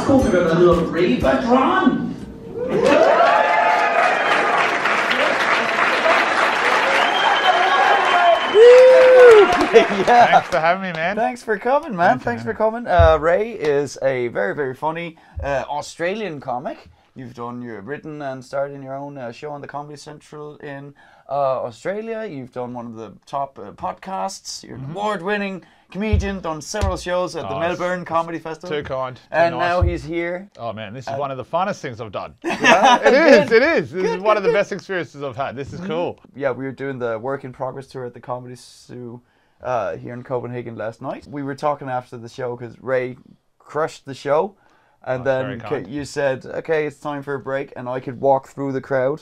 komiker, der hedder Ray Badran. Yeah. Thanks for having me, man. Thanks for coming, man. Thanks for coming. Ray is a very, very funny Australian comic. You've written and starred in your own show on the Comedy Central in Australia. You've done one of the top podcasts. You're an award-winning comedian, done several shows at the Melbourne Comedy Festival. Too kind. And nice. now he's here. Oh man, this is one of the funnest things I've done. You know? It is. This is one of the best experiences I've had. This is cool. Yeah, we were doing the Work in Progress tour at the Comedy Zoo here in Copenhagen last night. We were talking after the show because Ray crushed the show. And then you said, okay, it's time for a break. And I could walk through the crowd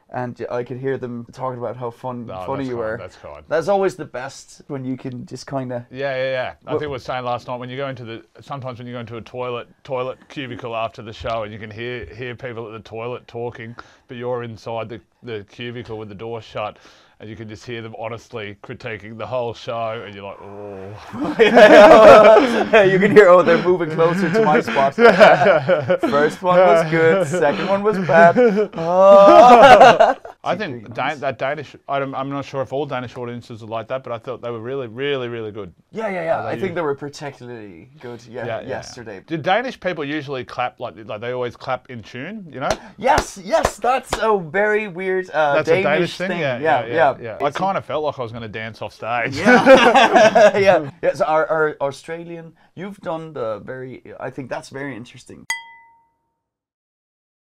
and I could hear them talking about how funny you were. That's kind. That's always the best when you can just kind of... Yeah. I think I was saying last night, when you go into sometimes when you go into a toilet cubicle after the show and you can hear people at the toilet talking, but you're inside the cubicle with the door shut. And you can just hear them honestly critiquing the whole show, and you're like, oh. You can hear, they're moving closer to my spot. First one was good, second one was bad. I think that Danish, I'm not sure if all Danish audiences are like that, but I thought they were really, really, really good. Yeah. I think they were particularly good yesterday. Do Danish people usually clap, like they always clap in tune, you know? Yes, that's a very weird That's Danish a Danish thing? Yeah. I kind of felt like I was going to dance off stage. Yeah. So our Australian, you've done I think that's very interesting.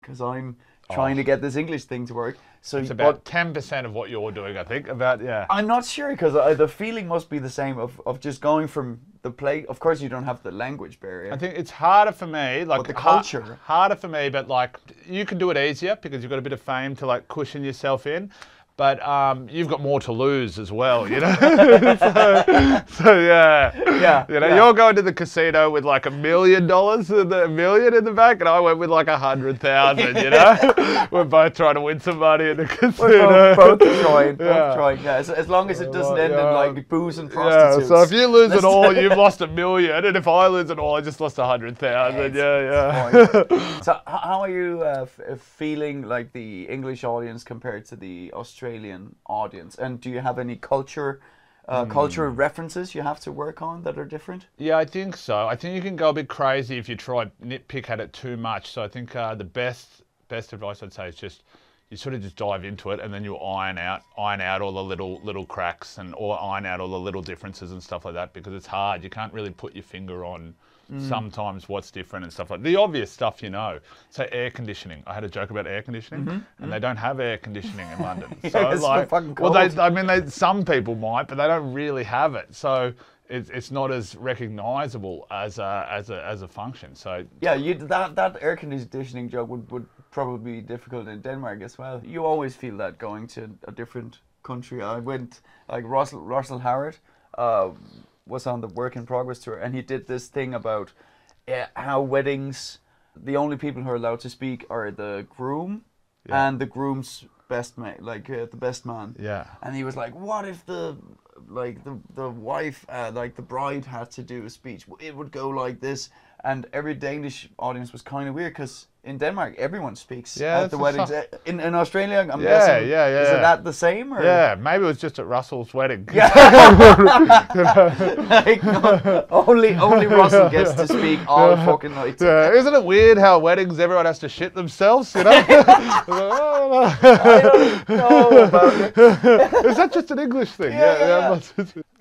Because I'm trying to get this English thing to work. So it's about 10% of what you're doing, I think. I'm not sure, because the feeling must be the same of just going from the play. Of course, you don't have the language barrier. I think it's harder for me, like the culture. Harder for me, but like you can do it easier because you've got a bit of fame to like cushion yourself in. But you've got more to lose as well, you know. so yeah. You know, you're going to the casino with like $1 million, $1 million in the bank, and I went with like 100,000. You know, we're both trying to win some money in the casino. We're both trying. Yeah. As long as it doesn't end in like booze and prostitutes. Yeah. So if you lose it all, you've lost $1 million, and if I lose it all, I just lost 100,000. Yeah. So how are you feeling like the English audience compared to the Australian audience, and do you have any cultural references you have to work on that are different? Yeah, I think so. I think you can go a bit crazy if you try nitpick at it too much. So I think the best advice I'd say is just you sort of just dive into it, and then you iron out all the little cracks or iron out all the little differences and stuff like that, because it's hard. You can't really put your finger on sometimes what's different and stuff like the obvious stuff, you know. So air conditioning. I had a joke about air conditioning, and they don't have air conditioning in London. So it's like, fucking cold. well, some people might, but they don't really have it. So it's not as recognisable as a function. So yeah, that air conditioning joke would probably be difficult in Denmark as well. You always feel that going to a different country. I went, like Russell Howard was on the Work in Progress tour, and he did this thing about how weddings, the only people who are allowed to speak are the groom and the groom's best man, the best man. Yeah. And he was like, what if the wife, the bride had to do a speech? It would go like this. And every Danish audience was kind of weird, because in Denmark everyone speaks at the weddings. In Australia, I'm guessing. Is it that the same? Or? Yeah, maybe it was just at Russell's wedding. Only Russell gets to speak all fucking night. Yeah, isn't it weird how at weddings everyone has to shit themselves? You know? I don't know about it. Is that just an English thing? Yeah.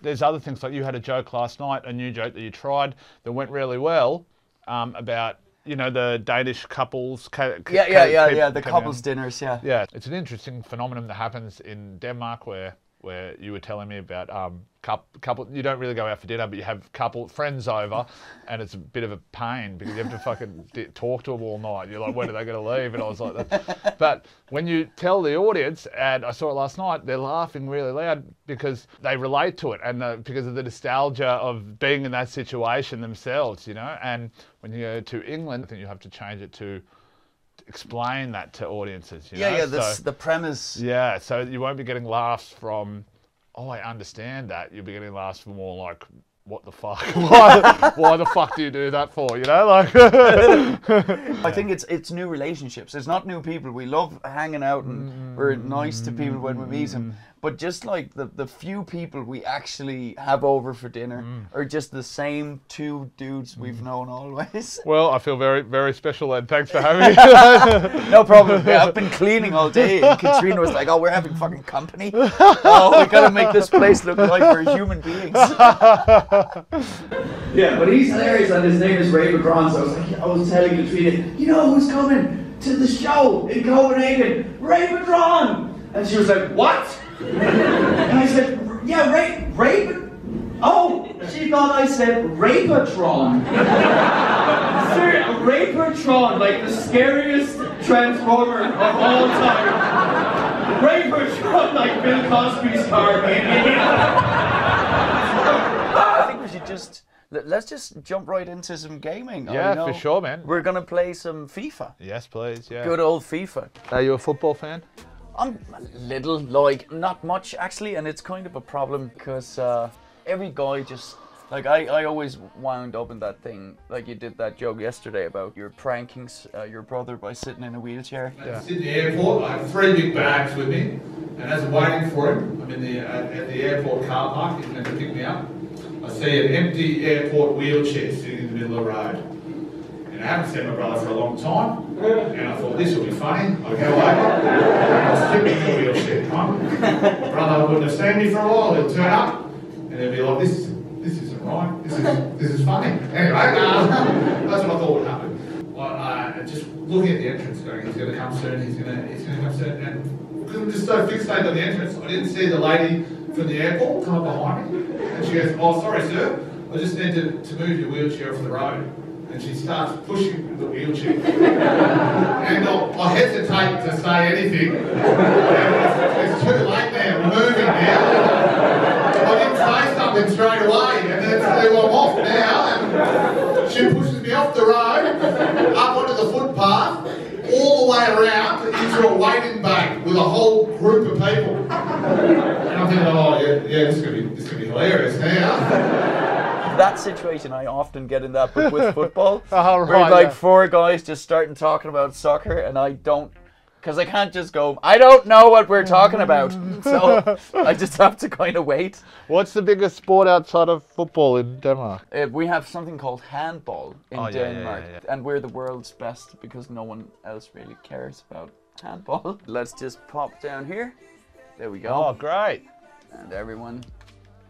There's other things, like you had a joke last night, a new joke that you tried that went really well, about, you know, the Danish couples. The couples dinners, Yeah, it's an interesting phenomenon that happens in Denmark where you were telling me about couple. You don't really go out for dinner, but you have friends over, and it's a bit of a pain because you have to fucking talk to them all night. You're like, when are they going to leave? And I was like, that. But when you tell the audience, and I saw it last night, they're laughing really loud because they relate to it, and because of the nostalgia of being in that situation themselves, you know. And when you go to England, I think you have to change it to explain that to audiences. You know? The premise. Yeah, so you won't be getting laughs from, oh, I understand that. You'll be getting laughs from more like, what the fuck? Why the fuck do you do that for? You know, like. I think it's new relationships. It's not new people. We love hanging out and we're nice to people when we meet them. But just like the few people we actually have over for dinner are just the same two dudes we've known always. Well, I feel very, very special, and thanks for having me. No problem. Yeah, I've been cleaning all day, and Katrina was like, "Oh, we're having fucking company. Oh, we gotta make this place look like we're human beings." Yeah, but he's hilarious, and his name is Ray Badran. So I was telling Katrina, you know who's coming to the show in Copenhagen? Ray Badran. And she was like, what? And I said, yeah, Ray. Oh, she thought I said Ray Badran. Ray Badran, like the scariest transformer of all time. Ray Badran, like Bill Cosby's car. I think we should let's just jump right into some gaming. Yeah, for sure, man. We're gonna play some FIFA. Yes, please. Yeah. Good old FIFA. Are you a football fan? I'm a little, like, not much actually, and it's kind of a problem because every guy just, like, I always wound up in that thing, like you did that joke yesterday about your pranking your brother by sitting in a wheelchair. Yeah. Sydney Airport, I have 3 big bags with me, and as I'm waiting for him, I'm in at the airport car park, he's going to pick me up. I see an empty airport wheelchair sitting in the middle of the road. And I haven't seen my brother for a long time, and I thought this will be funny. I'll go over, I'll slip in the wheelchair, my brother wouldn't have seen me for a while, he'll turn up, and he'll be like, this isn't right, this is funny. Anyway, that's what I thought would happen. Just looking at the entrance going, he's going to come soon, he's going to come soon, and because I'm just so fixated on the entrance, I didn't see the lady from the airport come up behind me, and she goes, oh, sorry sir, I just need to move your wheelchair off the road. And she starts pushing the wheelchair. And I hesitate to say anything. It's too late now, I'm moving now. I didn't say something straight away, and then I'm off now. And she pushes me off the road, up onto the footpath, all the way around into a waiting bay with a whole group of people. And I'm thinking, oh yeah, this is gonna be hilarious now. That situation I often get in that, but with football, right, where like 4 guys just starting talking about soccer, and I don't, because I can't just go, I don't know what we're talking about, so I just have to kind of wait. What's the biggest sport outside of football in Denmark? We have something called handball in Denmark, yeah. and we're the world's best because no one else really cares about handball. Let's just pop down here. There we go. Oh, great! And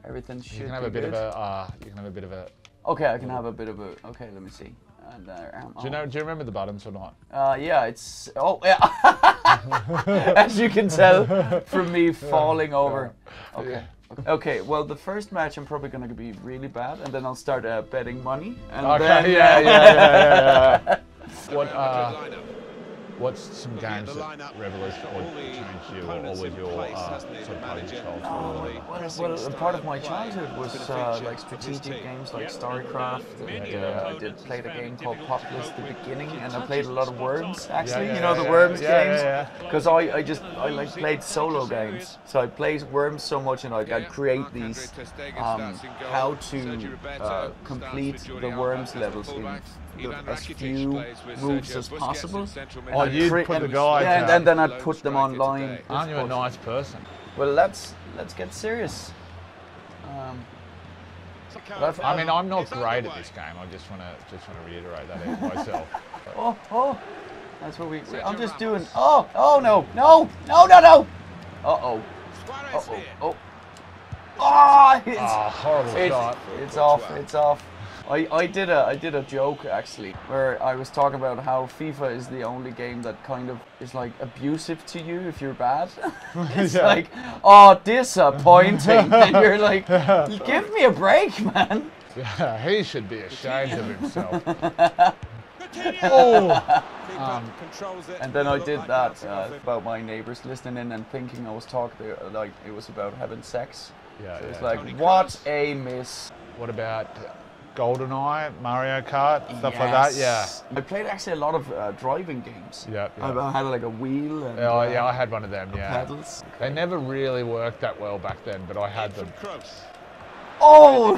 everything should. You can have a bit of a. You can have a bit of a. Okay, I can have a bit of a. Okay, let me see. And there. Do you remember the buttons or not? Yeah, it's. Oh, yeah. As you can tell from me falling over. Okay. Okay. Well, the first match I'm probably going to be really bad, and then I'll start betting money. And okay. Then, yeah. What's some games that revolutionized or changed you, or was your sort of part of your childhood? Well, part of my childhood was like strategic games like StarCraft. I did play the game called Populous at the beginning, and I played a lot of Worms. Actually, you know the Worms games, because I like played solo games. So I played Worms so much, and I'd create these how to complete the Worms levels in as few moves as possible. Oh, you put the guide. Yeah, and then I'd put them online. Aren't you a nice person? Well, let's get serious. I mean, I'm not great at this game. I just want to reiterate that myself. Oh, that's what we. I'm just doing. Oh no. Oh. Horrible shot. It's off. I did a joke actually where I was talking about how FIFA is the only game that kind of is like abusive to you if you're bad. It's like, oh, disappointing, and you're like, give me a break, man. Yeah, he should be ashamed of himself. And then I did that about my neighbours listening in and thinking I was talking like it was about having sex. Yeah, so it's like, what a miss. What about GoldenEye, Mario Kart, stuff like that? Yeah. I played actually a lot of driving games. Yeah. I had like a wheel and I had one of them, pedals. They never really worked that well back then, but I had them. Oh!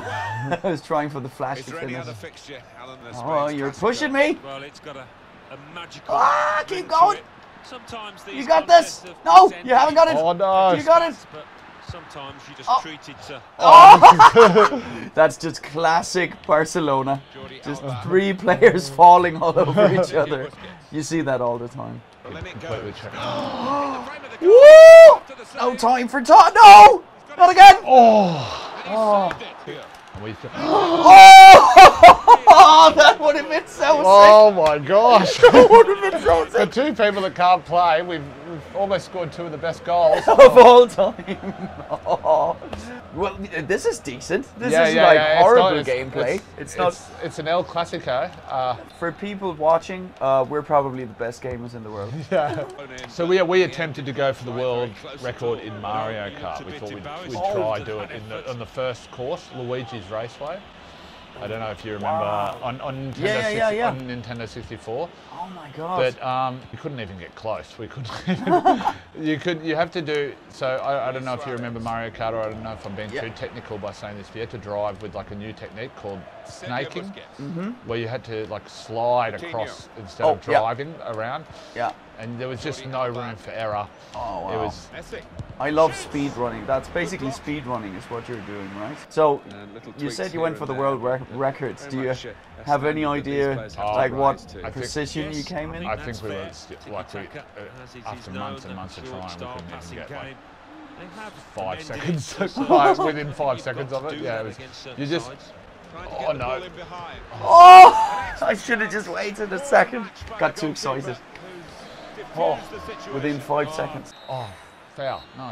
I was trying for the flash Is to there any finish. other fixture, Alan? Oh, you're pushing me! Well, it's got a magical. Ah, keep ring to going! it. Sometimes You these got this! contests of No, descent you haven't got it! Oh no! You got it! But sometimes you just Oh. treat it to. Oh! That's just classic Barcelona. Jordi Just Alba. 3 players falling all over each other. You see that all the time. Well, then it Completely goes. checked. Woo! No time for talk. No! Not again! Oh! And we Oh! That would have been so Oh my gosh! sick. That would have been so For sick. 2 people that can't play, we've almost scored 2 of the best goals. Of all time. Oh. Well, this is decent. This isn't like horrible gameplay. It's not. It's an El Clasico. For people watching, we're probably the best gamers in the world. Yeah. So we attempted to go for the world record in Mario Kart. We thought we'd try do it on the first course, Luigi's Raceway. I don't know if you remember on Nintendo on Nintendo 64. Oh my god. But you couldn't even get close. We couldn't even, you have to do, so I don't know if you remember Mario Kart, or I don't know if I'm being too technical by saying this, but you had to drive with like a new technique called snaking, where you had to like slide across instead of driving around. Yeah. And there was just no room for error. Oh wow. It was, I love speed running. That's basically speed running is what you're doing, right? So you said you went for the world records. Do you have any idea like what precision you came in? I think we were after months and months of trying, we couldn't even get like 5 seconds. Within 5 seconds of it, yeah. It was, you just. Oh no! Oh! I should have just waited a second. Got too excited. Oh, within 5 seconds. Oh, foul. No.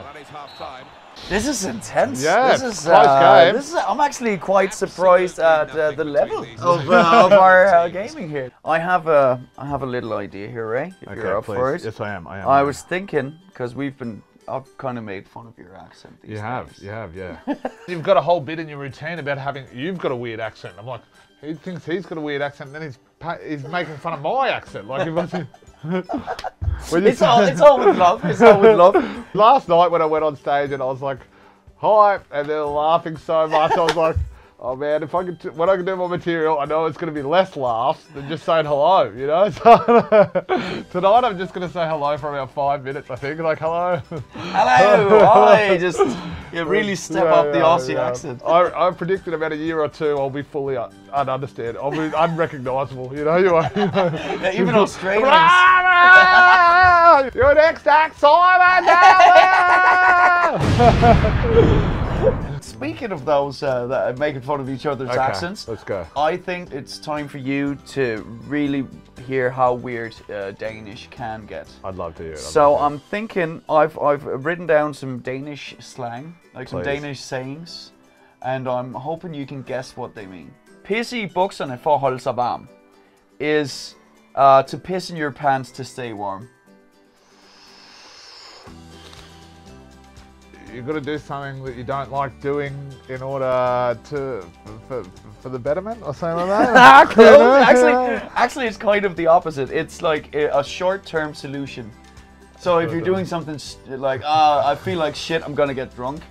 This is intense. Yeah, this is close game. I'm actually quite surprised at the level of our gaming here. I have a little idea here, Ray. If you're up for it. Yes, I am. I was thinking, because I've kind of made fun of your accent these days. You have, yeah. You've got a whole bit in your routine about you've got a weird accent. I'm like, he thinks he's got a weird accent, and then he's making fun of my accent. Like, it's all with love. It's all with love. Last night when I went on stage and I was like, hi, and they were laughing so much, I was like, oh man, when I can do my material, I know it's going to be less laughs than just saying hello, you know? So tonight I'm just going to say hello for about 5 minutes, I think, like hello. Hello, hi, just really step up the Aussie accent. I predicted about a year or 2 I'll be fully ununderstand. I'll be unrecognisable, you know? Yeah, even Australians. Your next act, Simon! Speaking of those that are making fun of each other's accents, let's go. I think it's time for you to really hear how weird Danish can get. I'd love to hear it. So I'm thinking, I've written down some Danish slang, like some Danish sayings, and I'm hoping you can guess what they mean. Pisse i bukserne for at holde sig varm is to piss in your pants to stay warm. You've got to do something that you don't like doing in order for the betterment or something like that. Close. Actually, it's kind of the opposite. It's like a short-term solution. So if you're doing something like, I feel like shit, I'm gonna get drunk,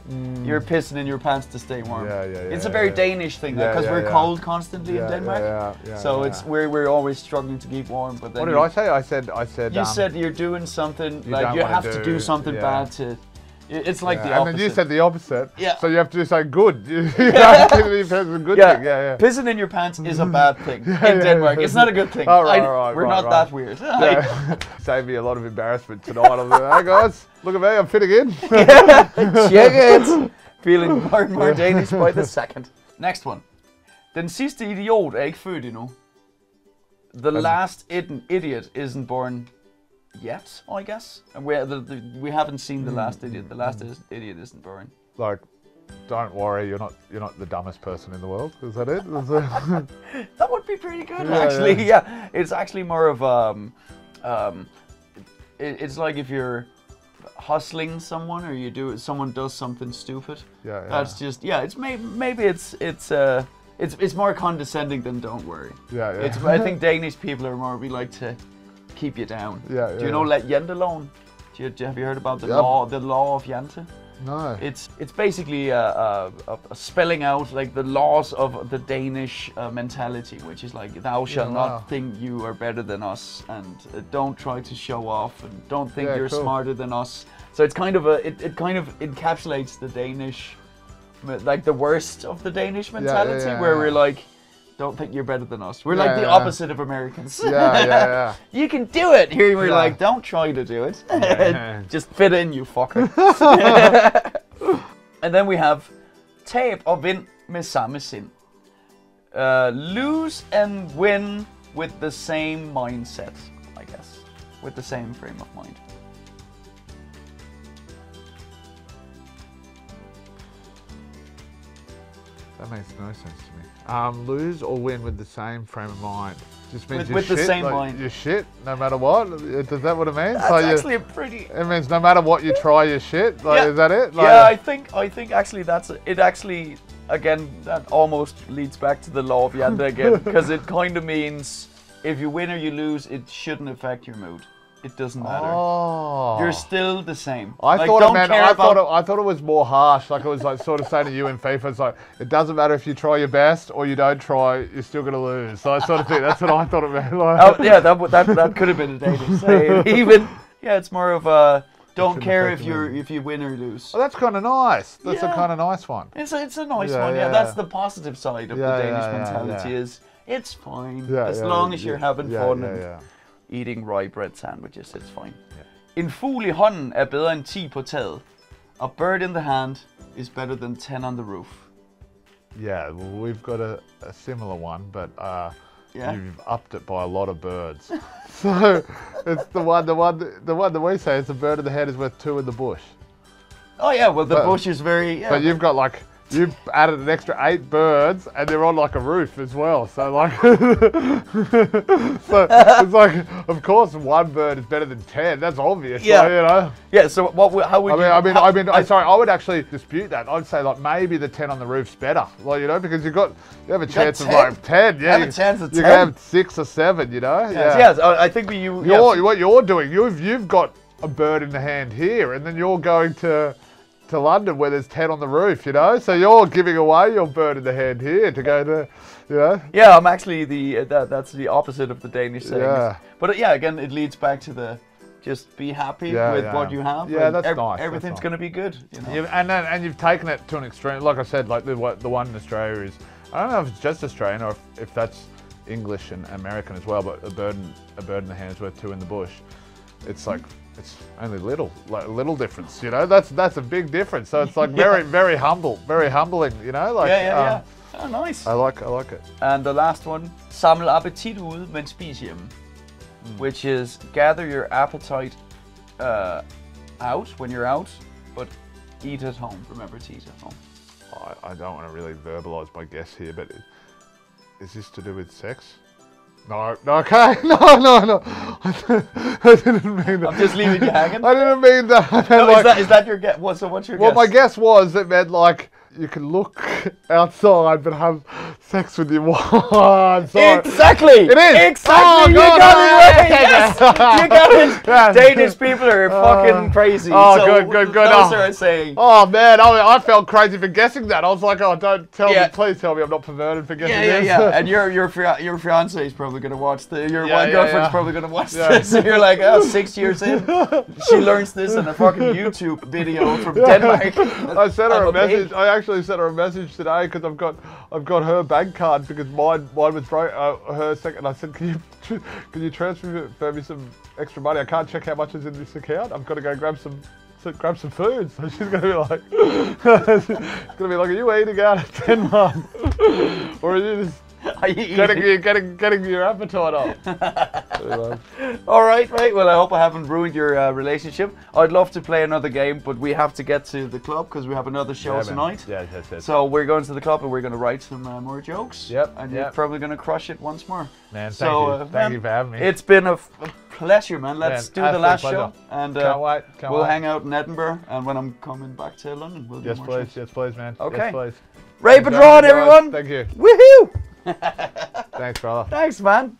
you're pissing in your pants to stay warm. It's a very Danish thing, because we're cold constantly in Denmark. So it's we're always struggling to keep warm. But then what did I say? I said. You said you're doing something like you have to do something bad to. It's like the opposite. And then you said the opposite. Yeah. So you have to do something good. You have to do a good thing. Yeah. Pissing in your pants is a bad thing in Denmark. It's not a good thing. Oh, right, we're not that weird. Saved me a lot of embarrassment tonight. I'm like, hey guys, look at me, I'm fitting in. Check it. Feeling more and more Danish by the second. Next one. Den sidste idiot er ikke født endnu. The last idiot isn't born yet, I guess. And we haven't seen the last idiot. The last idiot isn't born. Like, don't worry, you're not the dumbest person in the world. Is that it? That would be pretty good, actually. Yeah, it's actually more of it's like if you're hustling someone, or someone does something stupid. That's just it's maybe it's more condescending than don't worry. I think Danish people are more, we like to keep you down. Do you know let jente alone? Have you heard about the law of jente? No. It's basically a spelling out like the laws of the Danish mentality, which is like thou shalt not think you are better than us, and don't try to show off, and don't think you're smarter than us. So it's kind of it kind of encapsulates the Danish, like the worst of the Danish mentality, where we're like, don't think you're better than us. We're like the opposite of Americans. You can do it. Here we're like, don't try to do it. Just fit in, you fucker. And then we have tab og vind med samme sind. Lose and win with the same mindset, I guess. With the same frame of mind. That makes no sense to me. Lose or win with the same frame of mind. Just means with you're the shit, same like, mind. You're shit no matter what? Is that what it means? That's like actually a pretty... It means no matter what you try, you're shit? Like, is that it? Like, yeah, I think actually that's... It actually, again, that almost leads back to the law of Yanda again. Because it kind of means if you win or you lose, it shouldn't affect your mood. It doesn't matter. Oh. You're still the same. I thought it meant. I thought it was more harsh. Like it was like sort of saying to you in FIFA, it's like it doesn't matter if you try your best or you don't try, you're still gonna lose. So I sort of think that's what I thought it meant. Like. Oh, yeah, that could have been a Danish saying. Even it's more of a don't care if you win or lose. Oh, that's kind of nice. That's a kind of nice one. It's a nice one. Yeah, that's the positive side of the Danish mentality. Is it's fine as long as you're having fun. And eating rye bread sandwiches, it's fine. En fugl I hånden er bedre end 10 på taget. A bird in the hand is better than 10 on the roof. Yeah, well, we've got a similar one, but you've upped it by a lot of birds. So it's the one that we say it's a bird in the hand is worth 2 in the bush. Oh yeah, well the bush is very... But you've got like... You've added an extra 8 birds, and they're on like a roof as well. So like, so it's like, of course, 1 bird is better than 10. That's obvious. Yeah. Like, you know. Yeah. So how would I would actually dispute that. I'd say like maybe the 10 on the roof's better. Like, you know, because you have a chance of like 10. Yeah. You have a chance of 10. You can have 6 or 7. You know. Yes. I think what you're doing, you've got a bird in the hand here, and then you're going to London where there's 10 on the roof, you know? So you're giving away your bird in the hand here to go to, you know? Yeah, I'm actually that's the opposite of the Danish saying. Yeah. But again, it leads back to the just be happy with what you have. Yeah, that's nice. Everything's going to be good, you know? And you've taken it to an extreme. Like I said, like the one in Australia is, I don't know if it's just Australian or if that's English and American as well, but a bird in the hand is worth 2 in the bush. It's like, it's only a little difference, you know. That's a big difference. So it's like very humbling, you know. Like Oh, nice. I like it. And the last one, samle appetit ud, men spis hjemme, which is gather your appetite out when you're out, but eat at home. Remember to eat at home. I don't want to really verbalise my guess here, but is this to do with sex? No, okay, no. I didn't mean that. I'm just leaving you hanging. I didn't mean that. No, is that your guess? So what's your guess? Well, my guess was it meant like you can look outside but have sex with your wife. Exactly! It is! Exactly! Oh, you got it right! Yes! You got it! Yes. Danish people are fucking crazy. Oh, so good. Those are saying. Oh, man, I felt crazy for guessing that. I was like, oh, don't tell me, please tell me I'm not perverted for guessing this. Yeah. And your fiancé is probably going to watch your girlfriend's probably going to watch this. And you're like, 6 years in, she learns this in a fucking YouTube video from Denmark. I sent her a message. I actually sent her a message today because I've got her bank card because mine was broke. Her second. I said, can you transfer me some extra money? I can't check how much is in this account. I've got to go grab some food. So she's gonna be like, are you eating out at Denmark, or are you just getting your appetite up? All right. Well, I hope I haven't ruined your relationship. I'd love to play another game, but we have to get to the club because we have another show tonight. Yes. So we're going to the club and we're going to write some more jokes. Yep. And you're probably going to crush it once more. Man, thank you for having me. It's been a pleasure, man. Let's do the last show. And can't wait. We'll hang out in Edinburgh, and when I'm coming back to London, we'll do more shows. Yes, please, man. Okay. Yes, please. Ray Badran, everyone. Thank you. Woohoo! Thanks, brother. Thanks, man.